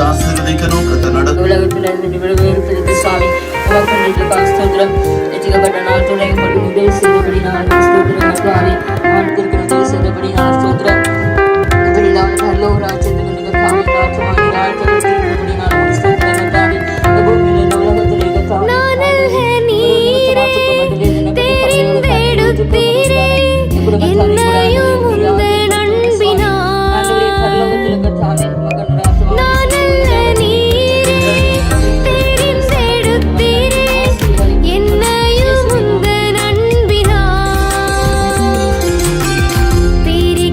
ஆசீர்வதிக்கணும். கர்த்தர் நடக்கும் உலகத்தில் இருந்து விடுவிப்பதற்கு சுவாமி உமக்கு ஸ்தோத்திரம். ரட்சிக்கப்பட்ட நாள் துணையும் உதவி செய்தபடி நான் ஸ்தோத்திரம் சுவாமி. அவனுக்கு உதவி செய்தபடி நான் ஸ்தோத்திரம். இப்படி நான் நல்ல ஒரு ராஜ்யத்துக்கு நிகழ்த்தாமி ராஜ்யமாகி ராஜ்யப்படி நான் ஸ்தோத்திரம் தாமி. இந்த பூமியில் உலகத்தில் நிகழ்த்தாமி तेरी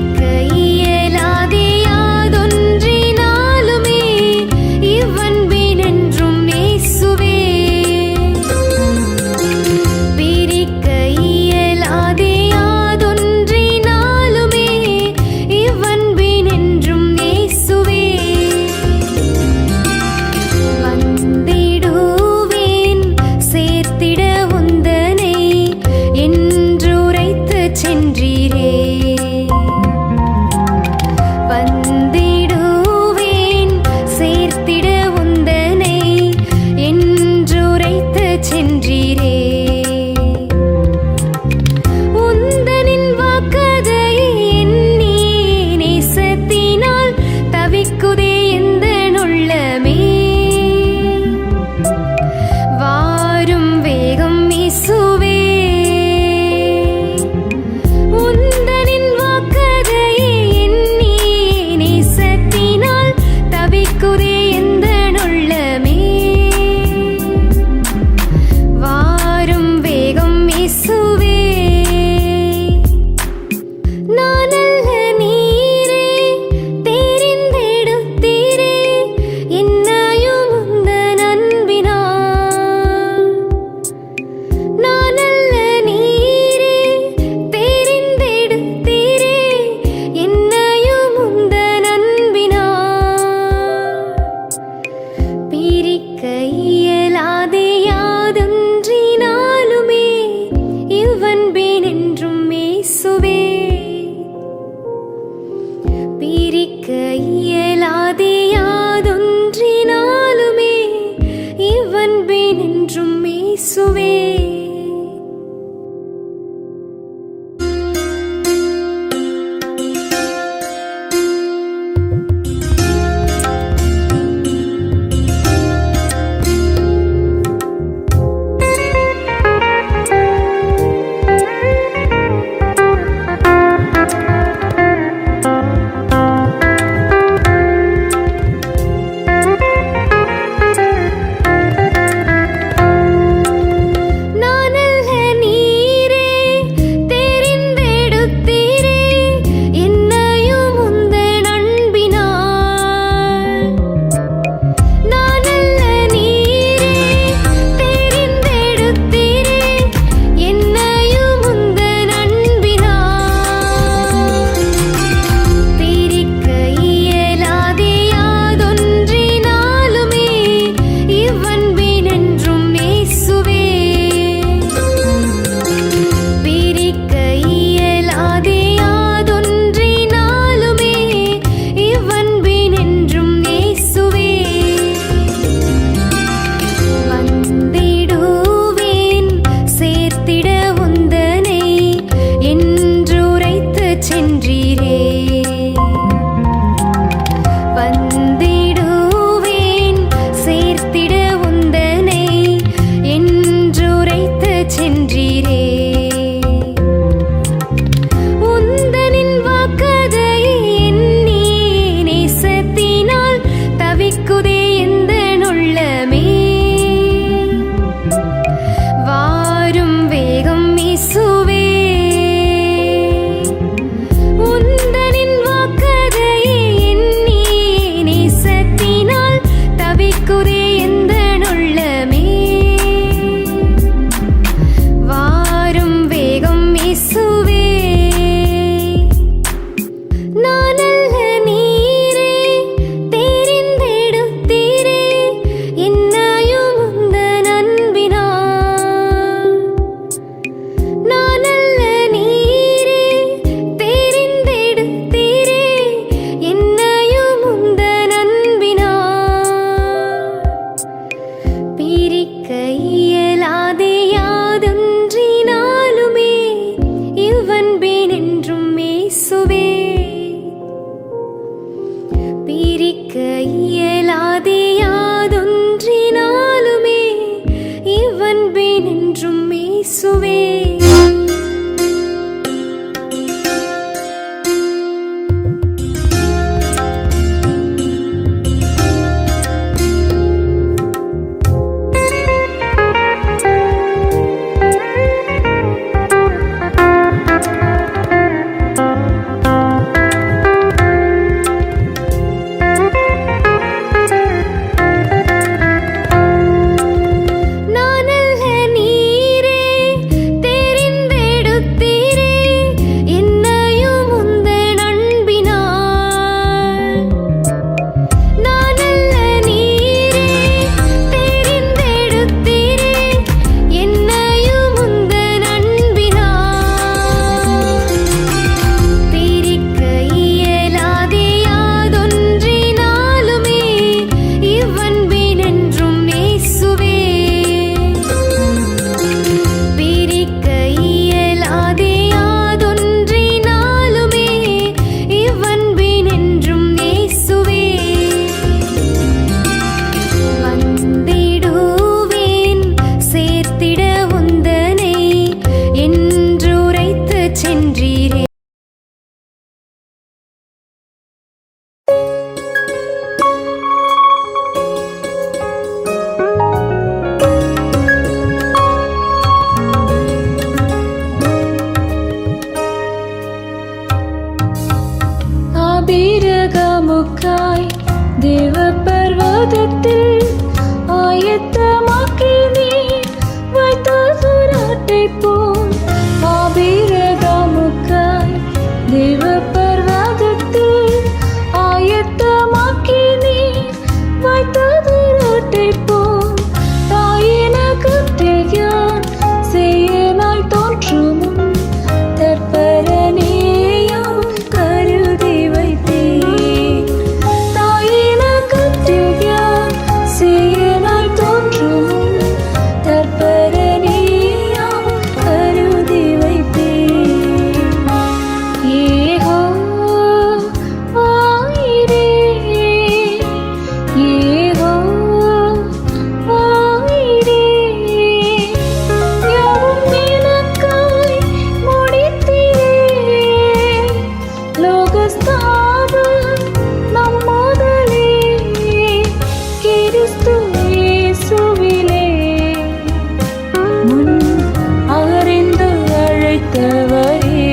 அழைத்தவரே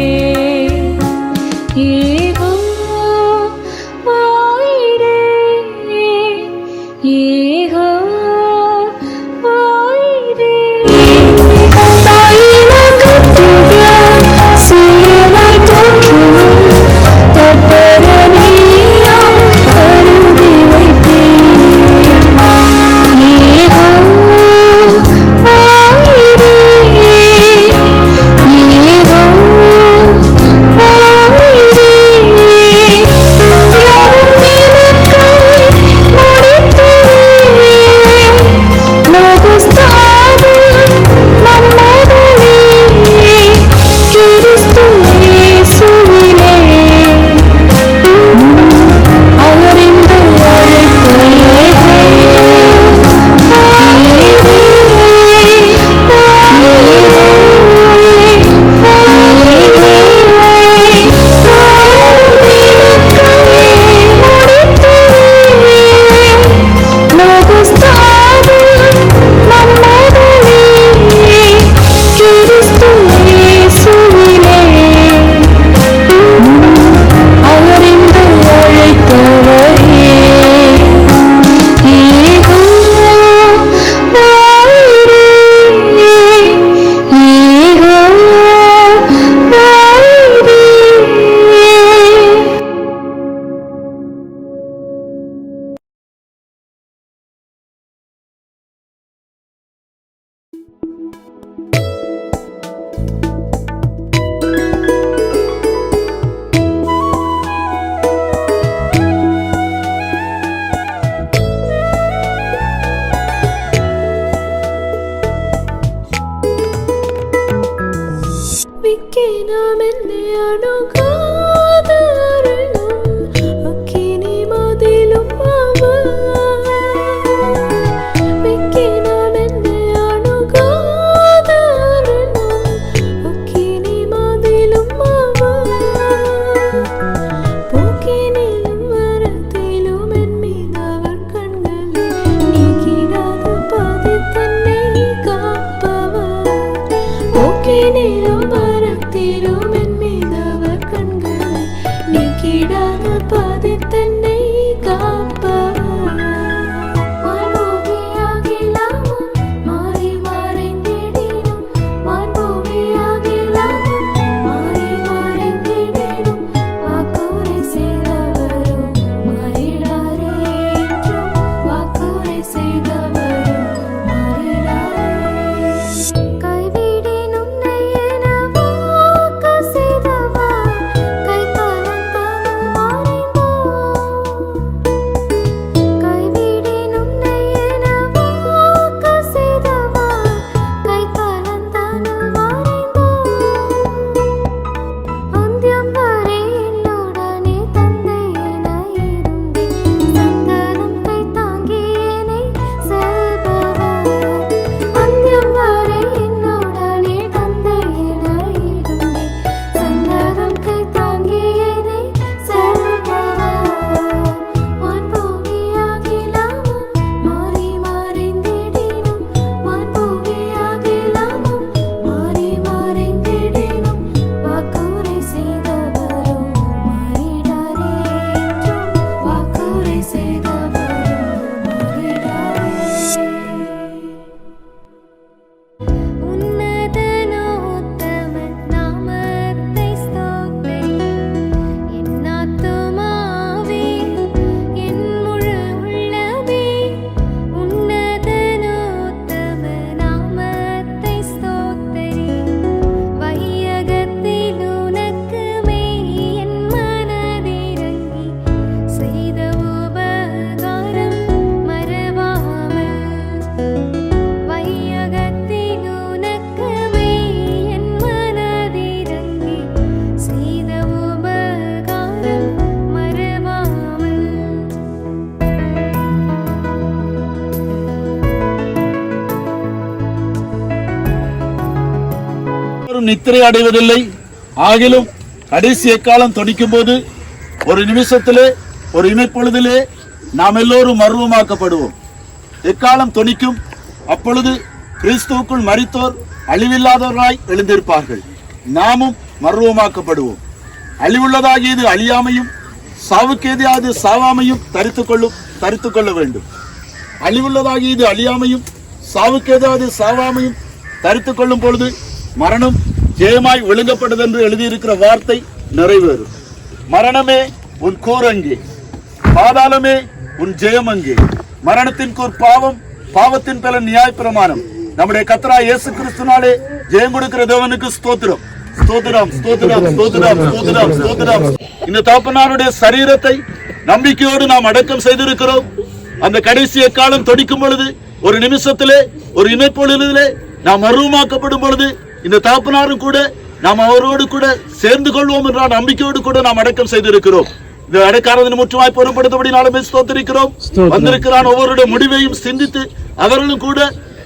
யெகோவாயிரே யெகோவாயிரே சீராய் தோன்றும் தப்பரணியாம் கருதி வைத்தேன் யெகோவாயிரே யெகோவாயிரே நித்திரை அடைவதில்லை. ஆகிலும் கடைசி எக்காலம் தொனிக்கும் போது ஒரு நிமிஷத்திலே ஒரு இமைப்பொழுதிலே நாம் எல்லோரும் மர்வமாக்கப்படுவோம். எக்காலம் தொனிக்கும். அப்பொழுது கிறிஸ்துவுக்குள் மரித்தோர் அழிவில்லாதவராய் எழுந்திருப்பார்கள். நாமும் மர்வமாக்கப்படுவோம். அழிவுள்ளதாகியது அழியாமையும் சாவுக்கேதியாது சாவாமையும் தரித்துக் கொள்ள வேண்டும். அழிவுள்ளதாகியது அழியாமையும் சாவுக்கேதாவது சாவாமையும் தரித்துக் கொள்ளும் பொழுது மரணம் ஜெயமாய் விழுங்கப்படுது என்று எழுதியிருக்கிற வார்த்தை நிறைவேறும். மரணமே உன் கூரங்கே, பாதாளமே உன் ஜெயம் அங்கே. மரணத்தின் கூர் பாவம், பாவத்தின் பலன் நியாய பிரமாணம். நம்முடைய கர்த்தராகிய இயேசு கிறிஸ்துவினாலே ஜெயம் கொடுக்கிற தேவனுக்கு ஸ்தோத்திரம், ஸ்தோத்திரம், ஸ்தோத்திரம், ஸ்தோத்திரம், ஸ்தோத்திரம், ஸ்தோத்திரம். இந்த தகப்பனாருடைய சரீரத்தை நம்பிக்கையோடு நாம் அடக்கம் செய்திருக்கிறோம். அந்த கடைசிய காலம் தொடிக்கும் பொழுது, ஒரு நிமிஷத்திலே, ஒரு இமைப்பொழுதிலே நாம் மர்வமாக்கப்படும் பொழுது, இந்த தகப்பனாரும் கூட நாம் அவரோடு கூட சேர்ந்து கொள்வோம் என்ற நம்பிக்கையோடு கூட நாம் அடக்கம் செய்திருக்கிறோம். இந்த அடைக்காரதின் முற்றுமாய் பொருட்படுத்தபடி நாளுமே ஸ்தோத்திரிக்கிறோம். வந்திருக்கிறான் ஒவ்வொருடைய முடிவையும் சிந்தித்து அவர்களும் கூட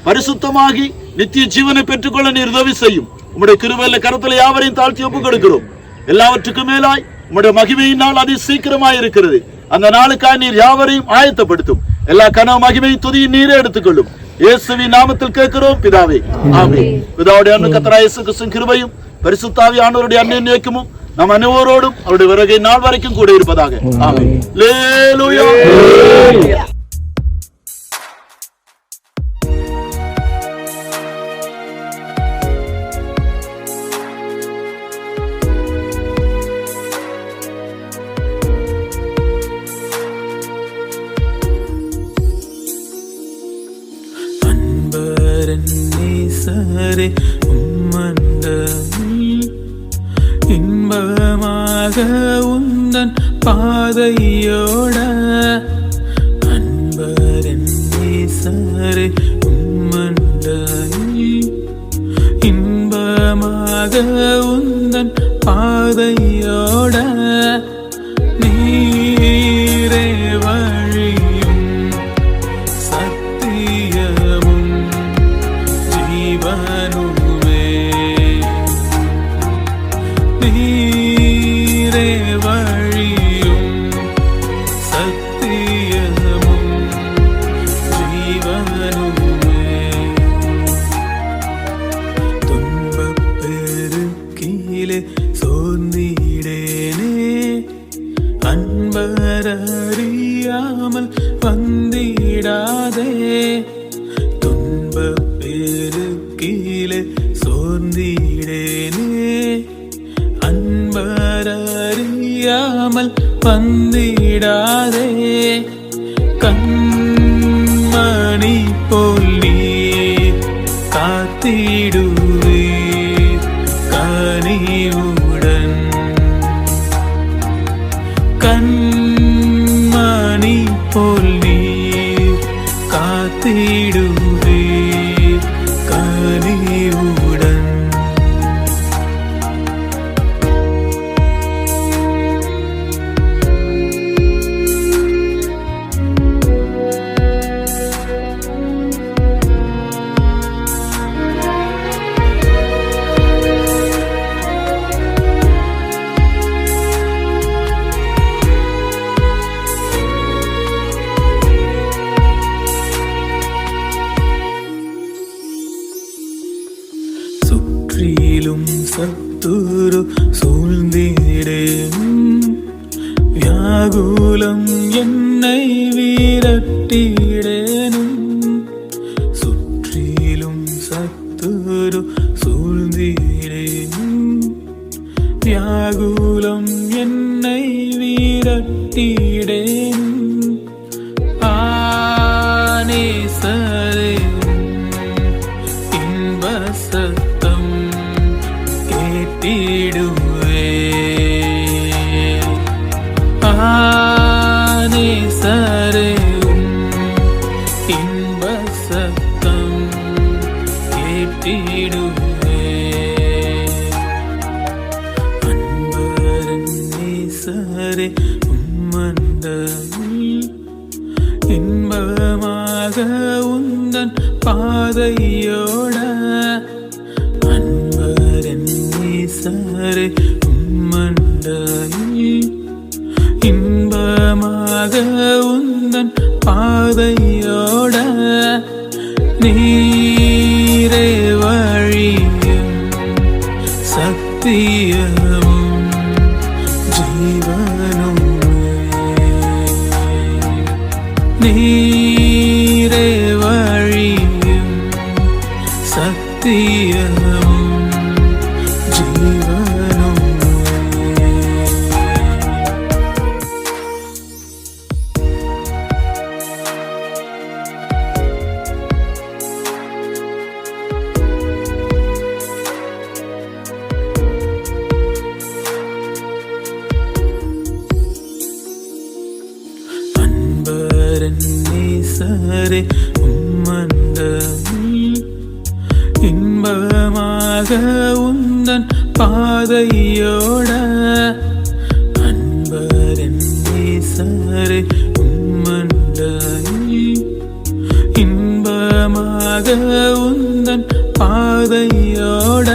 பரிசுத்தமாகி நித்திய ஜீவனை பெற்றுக்கொள்ள நீர் உதவி செய்யும். உம்முடைய கிருபையில கரத்துல யாவரையும் தாழ்த்தி ஒப்புக் கொடுக்கிறோம். எல்லாவற்றுக்கும் மேலாய் உம்முடைய மகிமையின் நாள் அதி சீக்கிரமாய் இருக்கிறது. அந்த நாளுக்காக நீர் யாவரையும் ஆயத்தப்படுத்தும். எல்லா கனவு மகிமையும் துதியும் நீரே எடுத்துக்கொள்ளும். இயேசுவின் நாமத்தில் கேட்கிறோம் பிதாவே, ஆமென். பிதாவுடைய அன்பு கர்த்தராகிய இயேசு கிறிஸ்துவின் கிருபையும் பரிசுத்தாவியானவருடைய அன்பின் ஐக்கியமும் நம் அனைவரோடும் அவருடைய வருகை நாள் வரைக்கும் கூட இருப்பதாக. ஆமென். அல்லேலூயா. நேசரே இன்பமாக உந்தன் பாதையோட அன்பரன் நேசரே இன்பமாக உந்தன் பாதையோட நீரே வழியும் சத்தியமும் ஜீவனுமே. நீரே வழியும் சத்தியமும் ஜீவனுமே. துன்பப் பெருக்கிலே சோர்ந்திடேனே, அன்பரறியாமல் வந்திடாதே. துன்பப் பெருக்கிலே சோர்ந்திடேனே, அன்பரறியாமல் வந்திடாதே. கண்மணி போல் நீ காத்திடுவீர் கனிவுடன். கண்மணி போல் நீ காத்திடுவீர் கனிவுடன். சுற்றிலும் சத்துரு சூழ்ந்திடும், வியாகுலம் என்னை வீரட்டிடேனும். சுற்றிலும் சத்துரு சூழ்ந்திடும், வியாகுலம் என்னை வீரட்டிடேனும். ஆனேசரே இன்ப சத்தம் கேட்டிடுவே. ஆனேசரே இன்ப சத்தம் கேட்டிடுவே. அன்பரன் நேசரே இன்பமாக உந்தன் பாதையோட அன்பரன் நேசரே இன்பமாக உந்தன் பாதையோட நீரே வழியும் சத்தியமும் ஜீவனும் நீரே வழியும் சத்தியமும் ஜீவனும் நேசரே உம்மண்டமில் இன்பமாக உந்தன் பாதையோட அன்பரன் நேசரே உம்மண்டமில் இன்பமாக உந்தன் பாதையோட